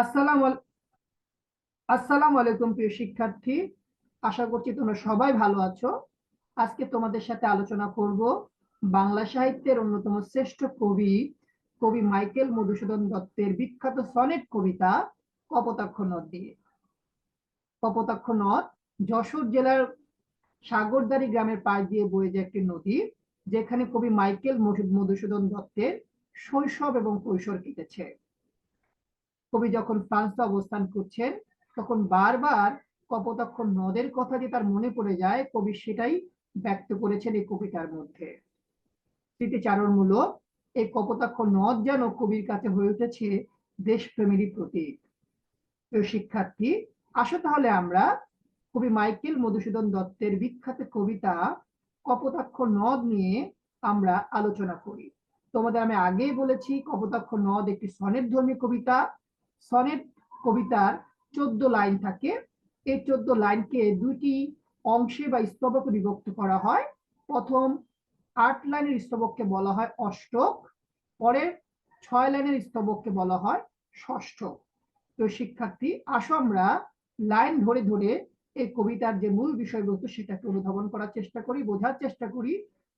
আসসালাম আসসালামু আলাইকুম প্রিয় শিক্ষার্থী। আশা করছি তোমরা সবাই ভালো আছো। আজকে তোমাদের সাথে আলোচনা করব বাংলা সাহিত্যের অন্যতম শ্রেষ্ঠ কবি কবি মাইকেল মধুসূদন দত্তের বিখ্যাত সনেট কবিতা কপোতাক্ষ নদ দিয়ে। কপোতাক্ষ নদ যশোর জেলার সাগরদাড়ি গ্রামের পাশ দিয়ে বয়ে যায় একটি নদী, যেখানে কবি মাইকেল মধুসূদন দত্তের শৈশব এবং কৈশোর কেটেছে। কবি যখন ফ্রান্সে অবস্থান করছেন তখন বারবার কপোতাক্ষ নদের কথা যে তার মনে পড়ে যায়, কবি সেটাই ব্যক্ত করেছেন এই কবিতার মধ্যে। স্মৃতিচারণমূলক এই কপোতাক্ষ নদ যেন কবির কাছে হয়ে উঠেছে দেশপ্রেমেরই প্রতীক। প্রিয় শিক্ষার্থী, আসো তাহলে আমরা কবি মাইকেল মধুসূদন দত্তের বিখ্যাত কবিতা কপোতাক্ষ নদ নিয়ে আমরা আলোচনা করি। তোমাদের আমি আগেই বলেছি, কপোতাক্ষ নদ একটি সনেট ধর্মী কবিতা। সনেট কবিতার 14 লাইন থাকে। এই 14 লাইনকে দুইটি অংশে বা স্তবকে বিভক্ত করা হয়। প্রথম 8 লাইনের স্তবককে বলা হয় অষ্টক, পরের 6 লাইনের স্তবককে বলা হয় ষষ্ঠক। তো শিক্ষার্থী, আসো আমরা লাইন ধরে ধরে এই কবিতার যে মূল বিষয়বস্তু সেটাকে অনুধাবন করার চেষ্টা করি, বোঝার চেষ্টা করি।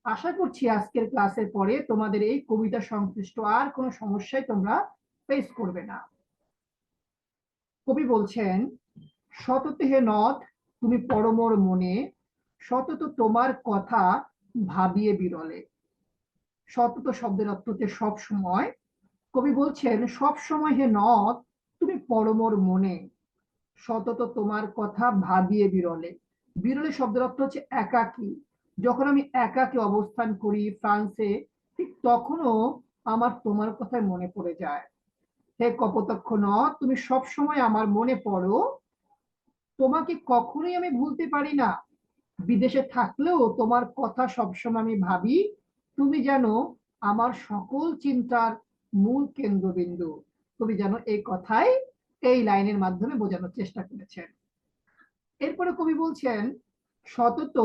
আশা করছি আজকের ক্লাসের পরে তোমাদের এই কবিতা সংশ্লিষ্ট আর কোনো সমস্যায় তোমরা ফেস করবে না। কবি বলছেন, সতত হে নদ তুমি পরমর মনে, সতত তোমার কথা ভাবিয়ে বিরলে। সতত শব্দের অর্থ হচ্ছে সব সময়। কবি বলছেন, সব সময় হে নদ তুমি পরমর মনে, সতত তোমার কথা ভাবিয়ে বিরলে। বিরলে শব্দের অর্থ হচ্ছে একাকী। যখন আমি একাকী অবস্থান করি ফ্রান্সে, ঠিক তখনও আমার তোমার কথাই মনে পড়ে যায়। হে কপোতাক্ষ নদ, তুমি সব সময় আমার মনে পড়ো, তোমাকে কখনোই আমি ভুলতে পারি না। বিদেশে থাকলেও তোমার কথা সবসময় আমি ভাবি, তুমি যেন আমার সকল চিন্তার মূল কেন্দ্রবিন্দু। কবি যেন এই কথাই এই লাইনের মাধ্যমে বোঝানোর চেষ্টা করেছেন। এরপরে কবি বলছেন, সতত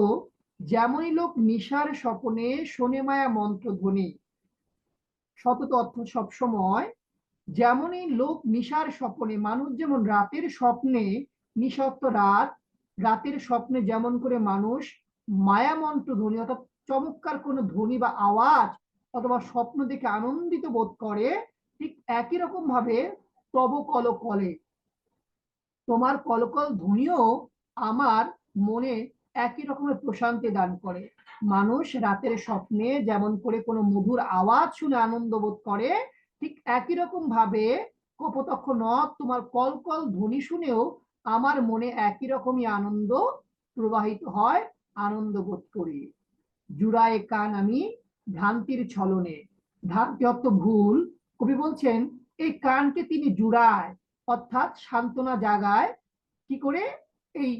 যেমনই লোক নিশার স্বপনে শোনে মায়া মন্ত্র ধ্বনি। সতত অর্থ সবসময়। যেমনই লোক নিশার স্বপনে, মানুষ যেমন রাতের স্বপ্নে, নিঃশব্দ রাত, রাতের স্বপ্নে যেমন করে মানুষ মায়ামন্ত্র ধ্বনি অর্থাৎ চমৎকার কোনো ধ্বনি বা আওয়াজ অথবা স্বপ্ন দেখে আনন্দিত বোধ করে, ঠিক একই রকম ভাবে তব কলকলে, তোমার কলকল ধ্বনিও আমার মনে একই রকমের প্রশান্তি দান করে। মানুষ রাতের স্বপ্নে যেমন করে কোনো মধুর আওয়াজ শুনে আনন্দ বোধ করে, ঠিক একই রকম ভাবে কপোতাক্ষ নদ তোমার কলকল ধ্বনি শুনেও আমার মনে একই রকমই আনন্দ প্রবাহিত হয়, আনন্দ বোধ করি। জুড়ায় কান আমি ভ্রান্তির ছলনে। ভ্রান্তি অর্থ ভুল। কবি বলছেন, এই কানকে তিনি জুড়ায় অর্থাৎ সান্ত্বনা জাগায় কি করে, এই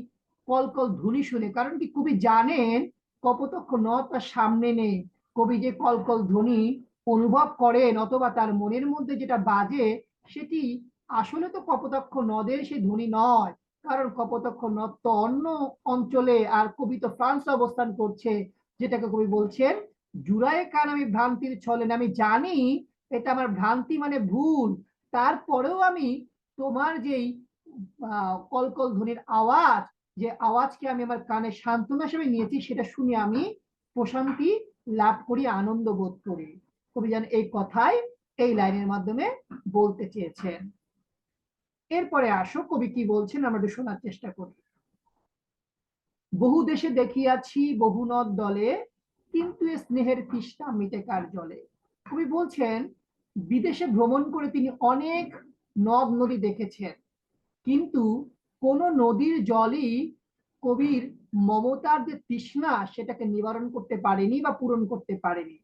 কলকল ধ্বনি শুনে। কারণ কি, কবি জানেন কপোতাক্ষ নদ তার সামনে নেই। কবি যে কলকল ধ্বনি অনুভব করেন অথবা তার মনের মধ্যে যেটা বাজে, সেটি আসলে তো কপোতাক্ষ নদের সেই ধ্বনি নয়। কারণ কপোতাক্ষ নদ তো অন্য অঞ্চলে, আর কবি তো ফ্রান্সে অবস্থান করছে। যেটাকে কবি বলছেন, জুড়ায় কান আমি ভ্রান্তির ছলেন, আমি জানি এটা আমার ভ্রান্তি মানে ভুল, তারপরেও আমি তোমার যেই কলকল ধ্বনির আওয়াজ, যে আওয়াজকে আমি আমার কানে সান্ত্বনা হিসেবে নিয়েছি, সেটা শুনে আমি প্রশান্তি লাভ করি, আনন্দ বোধ করি। কবি যেন এই কথাই এই লাইনের মাধ্যমে বলতে চেয়েছেন। এরপরে আসো কবি কি বলছেন আমরা একটু শোনার চেষ্টা করি। বহু দেশে দেখিয়াছি বহু নদ দলে, কিন্তু এ স্নেহের তৃষ্ণা মিটে কার জলে। কবি বলছেন, বিদেশে ভ্রমণ করে তিনি অনেক নদ নদী দেখেছেন, কিন্তু কোন নদীর জলই কবির মমতার যে তৃষ্ণা সেটাকে নিবারণ করতে পারেনি বা পূরণ করতে পারেনি।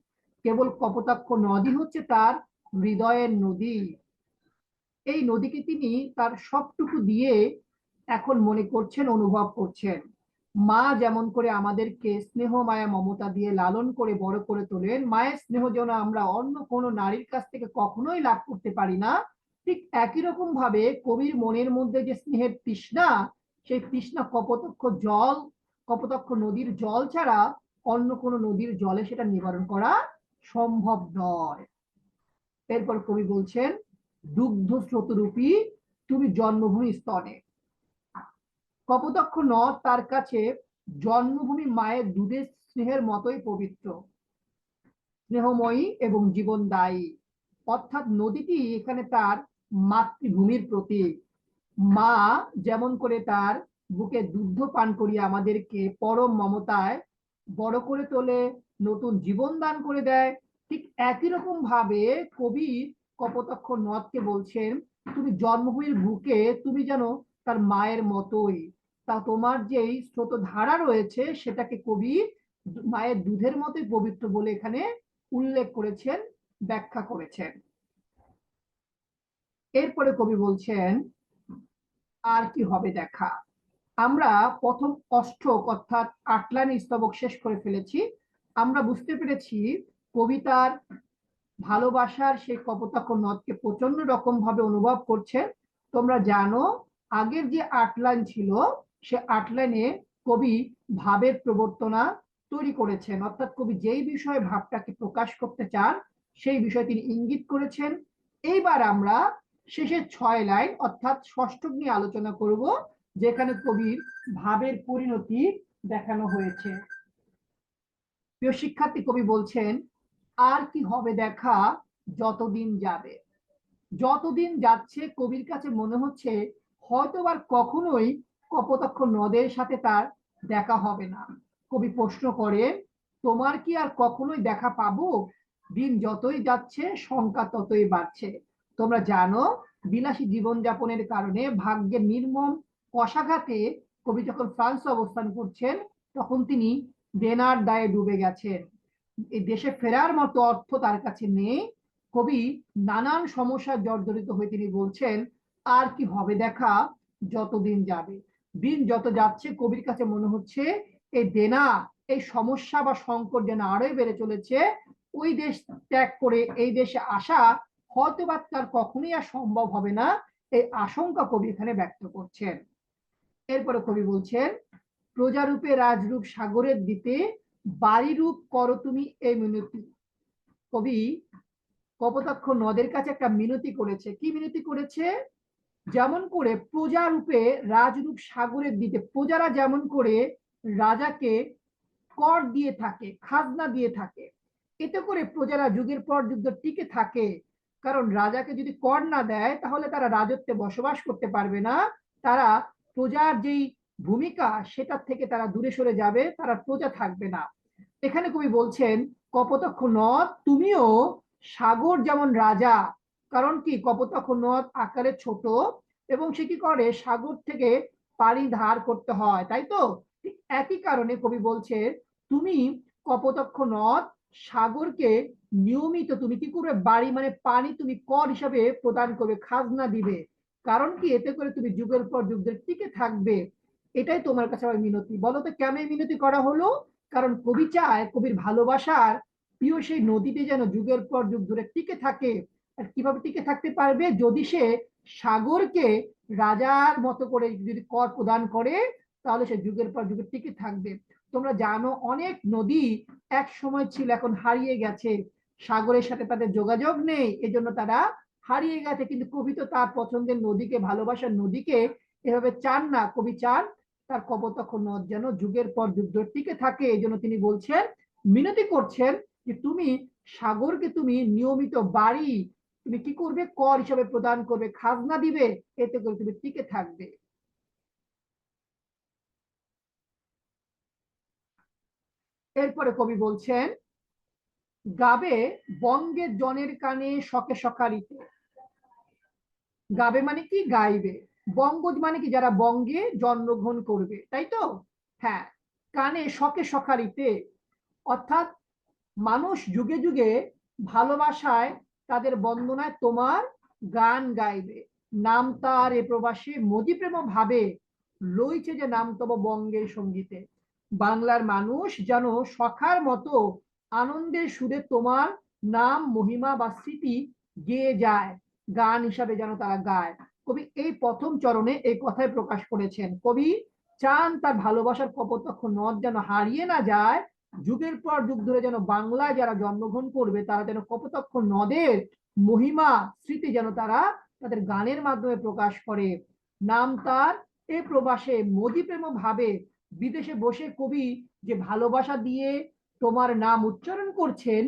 কেবল কপোতাক্ষ নদী হচ্ছে তার হৃদয়ের নদী। এই নদীকে তিনি তার সবটুকু দিয়ে এখন মনে করছেন, অনুভব করছেন। মা যেমন করে আমাদেরকে স্নেহ মায়া মমতা দিয়ে লালন করে বড় করে তোলেন, মায়ের স্নেহ যেন আমরা অন্য কোনো নারীর কাছ থেকে কখনোই লাভ করতে পারি না, ঠিক একই রকম ভাবে কবির মনের মধ্যে যে স্নেহের তৃষ্ণা, সেই তৃষ্ণা কপোতাক্ষ নদীর জল ছাড়া অন্য কোনো নদীর জলে সেটা নিবারণ করা সম্ভব নয়। এরপর কবি বলছেন, দুগ্ধ স্রোতরূপী তুমি জন্মভূমি স্তনে। কপোতাক্ষ নদ তার কাছে জন্মভূমি মায়ের দুধের স্নেহের মতোই পবিত্র, স্নেহময়ী এবং জীবনদায়ী। অর্থাৎ নদীটি এখানে তার মাতৃভূমির প্রতীক। মা যেমন করে তার বুকে দুগ্ধ পান করিয়ে আমাদেরকে পরম মমতায় বড় করে তোলে, নতুন জীবন দান করে দেয়, ঠিক একই রকম ভাবে কবি কপোতাক্ষ নদকে বলছেন তুমি জন্মভূমির বুকে তুমি যেন তার মায়ের মতোই। তা তোমার যেই স্রোত ধারা রয়েছে সেটাকে কবি মায়ের দুধের মতোই পবিত্র বলে এখানে উল্লেখ করেছেন, ব্যাখ্যা করেছেন। এরপরে কবি বলছেন আর কি হবে দেখা। আমরা প্রথম অষ্টক অর্থাৎ আটলানি স্তবক শেষ করে ফেলেছি। আমরা বুঝতে পেরেছি কবিতার ভালোবাসার সেই কপোতাক্ষ নদকে প্রচন্ড রকম ভাবে অনুভব করছে। তোমরা জানো আগের যে আট লাইন ছিল সে আট লাইনে কবি ভাবের প্রবর্তনা তৈরি করেছেন, অর্থাৎ কবি যেই বিষয়ে ভাবটাকে প্রকাশ করতে চান সেই বিষয়ে তিনি ইঙ্গিত করেছেন। এইবার আমরা শেষের 6 লাইন অর্থাৎ ষষ্ঠক নিয়ে আলোচনা করব, যেখানে কবির ভাবের পরিণতি দেখানো হয়েছে। প্রিয় শিক্ষার্থী, কবি বলছেন আর কি হবে দেখা যতদিন যাবে। যতদিন যাচ্ছে কবির কাছে মনে হচ্ছে হয়তো আর কখনোই কপোতাক্ষ নদের সাথে তার দেখা হবে না। কবি প্রশ্ন করেন তোমার কি আর কখনোই দেখা পাবো? দিন যতই যাচ্ছে সংখ্যা ততই বাড়ছে। তোমরা জানো বিলাসী জীবনযাপনের কারণে ভাগ্যের নির্মম কষাঘাতে কবি যখন ফ্রান্সে অবস্থান করছেন তখন তিনি দেনার দায়ে ডুবে গেছেন। এই দেশে ফেরার মতো অর্থ তার কাছে নেই। কবি নানান সমস্যার জর্জরিত হয়ে তিনি বলছেন আর কি হবে দেখা যতদিন যাবে। দিন যত যাচ্ছে কবির কাছে মনে হচ্ছে এই দেনা, এই সমস্যা বা সংকট যেন আরোই বেড়ে চলেছে। ওই দেশ ত্যাগ করে এই দেশে আসা হয়তো বা তার কখনোই আর সম্ভব হবে না, এই আশঙ্কা কবি এখানে ব্যক্ত করছেন। এরপরে কবি বলছেন প্রজারূপে রাজরূপ সাগরের দিতে বাড়ি রূপ করো তুমি এই মিনতি। কবি কপোতাক্ষ নদের কাছে একটা মিনতি করেছে। কি মিনতি করেছে? যেমন করে প্রজা রূপে রাজরূপ সাগরের দিতে, প্রজারা যেমন করে রাজাকে কর দিয়ে থাকে, খাজনা দিয়ে থাকে, এতে করে প্রজারা যুগের পর যুগ টিকে থাকে। কারণ রাজাকে যদি কর না দেয় তাহলে তারা রাজত্বে বসবাস করতে পারবে না, তারা প্রজার যেই ভূমিকা সেটার থেকে তারা দূরে সরে যাবে, তারা প্রজা থাকবে না। এখানে কবি বলছেন কপোতাক্ষ নদ তুমিও সাগর যেমন রাজা। কারণ কি কপোতাক্ষ নদ আকারে ছোট এবং সে কি করে সাগর থেকে পানি ধার করতে হয়, তাই তো? ঠিক একই কারণে কবি বলছে তুমি কপোতাক্ষ নদ সাগরকে নিয়মিত তুমি কি করবে বাড়ি মানে পানি তুমি কর হিসাবে প্রদান করবে, খাজনা দিবে। কারণ কি এতে করে তুমি যুগের পর যুগ ধরে টিকে থাকবে। এটাই তোমার কাছে আমার মিনতি। বলো তো কেন এই মিনতি করা হলো? কারণ কবি চায় কবির ভালোবাসার প্রিয় সেই নদীটি যেন যুগের পর যুগ ধরে টিকে থাকে। আর কিভাবে টিকে থাকতে পারবে? যদি সে সাগরকে রাজার মতো করে যদি কর প্রদান করে তাহলে সে যুগের পর যুগে টিকে থাকবে। তোমরা জানো অনেক নদী এক সময় ছিল এখন হারিয়ে গেছে, সাগরের সাথে তাদের যোগাযোগ নেই, এজন্য তারা হারিয়ে গেছে। কিন্তু কবি তো তার পছন্দের নদীকে, ভালোবাসার নদীকে এভাবে চান না। কবি চান তার কপোতাক্ষ নদ যেন যুগের পর যুগ ধরে টিকে থাকে। এই জন্য তিনি বলছেন, মিনতি করছেন যে তুমি সাগরকে তুমি নিয়মিত বাড়ি তুমি কি করবে কর হিসাবে প্রদান করবে, খাজনা দিবে, এতে করে তুমি টিকে থাকবে। এরপরে কবি বলছেন গাবে বঙ্গের জনের কানে শকে সকারিতে। গাবে মানে কি? গাইবে। বঙ্গজ মানে কি? যারা বঙ্গে জন্মগ্রহণ করবে, তাই তো? হ্যাঁ, কানে শকে সকারিতে অর্থাৎ মানুষ যুগে যুগে ভালোবাসায় তাদের বন্দনায় তোমার গান গাইবে। নাম তার এ প্রবাসে মজি প্রেম ভাবে লইছে যে নাম তব বঙ্গের সঙ্গীতে। বাংলার মানুষ যেন সখার মতো আনন্দের সুরে তোমার নাম মহিমা বা স্মৃতি গেয়ে যায়, গান হিসাবে যেন তারা গায়। কবি এই প্রথম চরণে এই কথাই প্রকাশ করেছেন। কবি চান তার ভালোবাসার কপোতাক্ষ নদ যেন হারিয়ে না যায়, যুগের পর যুগ ধরে যেন বাংলায় যারা জন্মগ্রহণ করবে তারা যেন কপোতাক্ষ নদের মহিমা স্মৃতি যেন তারা তাদের গানের মাধ্যমে প্রকাশ করে। নাম তার এ প্রবাসে মোদি প্রেম ভাবে, বিদেশে বসে কবি যে ভালোবাসা দিয়ে তোমার নাম উচ্চারণ করছেন,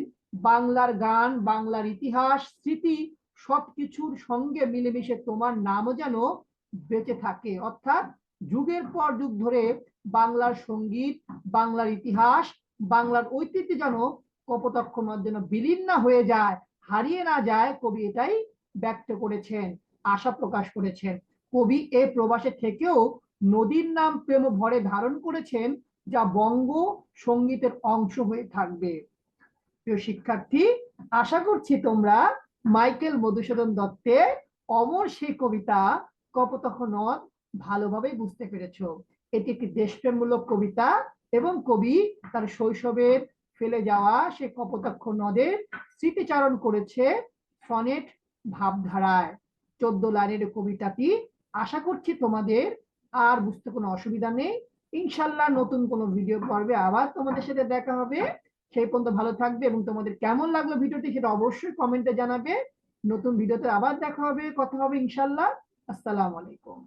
বাংলার গান, বাংলার ইতিহাস, স্মৃতি সবকিছুর সঙ্গে মিলেমিশে তোমার নামও যেন বেঁচে থাকে। অর্থাৎ যুগের পর যুগ ধরে বাংলার সঙ্গীত, বাংলার ইতিহাস, বাংলার ঐতিহ্য যেন কপোতাক্ষ নদ যেন বিলীন না হয়ে যায়, হারিয়ে না যায়, কবি এটাই ব্যক্ত করেছেন, আশা প্রকাশ করেছেন। কবি এ প্রবাসে থেকেও নদীর নাম প্রেম ভরে ধারণ করেছেন, যা বঙ্গ সঙ্গীতের অংশ হয়ে থাকবে। প্রিয় শিক্ষার্থী, আশা করছি তোমরা মাইকেল মধুসূদন দত্তের অমর সেই কবিতা কপোতাক্ষ নদ ভালোভাবেই বুঝতে পেরেছো। এটি একটি দেশপ্রেমমূলক কবিতা এবং কবি তার শৈশবের ফেলে যাওয়া সে কপোতাক্ষ নদের স্মৃতিচারণ করেছে সনেট ভাবধারায়। 14 লাইনের কবিতাটি। আশা করছি তোমাদের আর বুঝতে কোনো অসুবিধা নেই। ইনশাল্লাহ নতুন কোনো ভিডিও পর্বে আবার তোমাদের সাথে দেখা হবে। সেই পর্যন্ত ভালো থাকবে এবং তোমাদের কেমন লাগলো ভিডিওটি সেটা অবশ্যই কমেন্টে জানাবে। নতুন ভিডিওতে আবার দেখা হবে, কথা হবে ইনশাল্লাহ। আসসালামু আলাইকুম।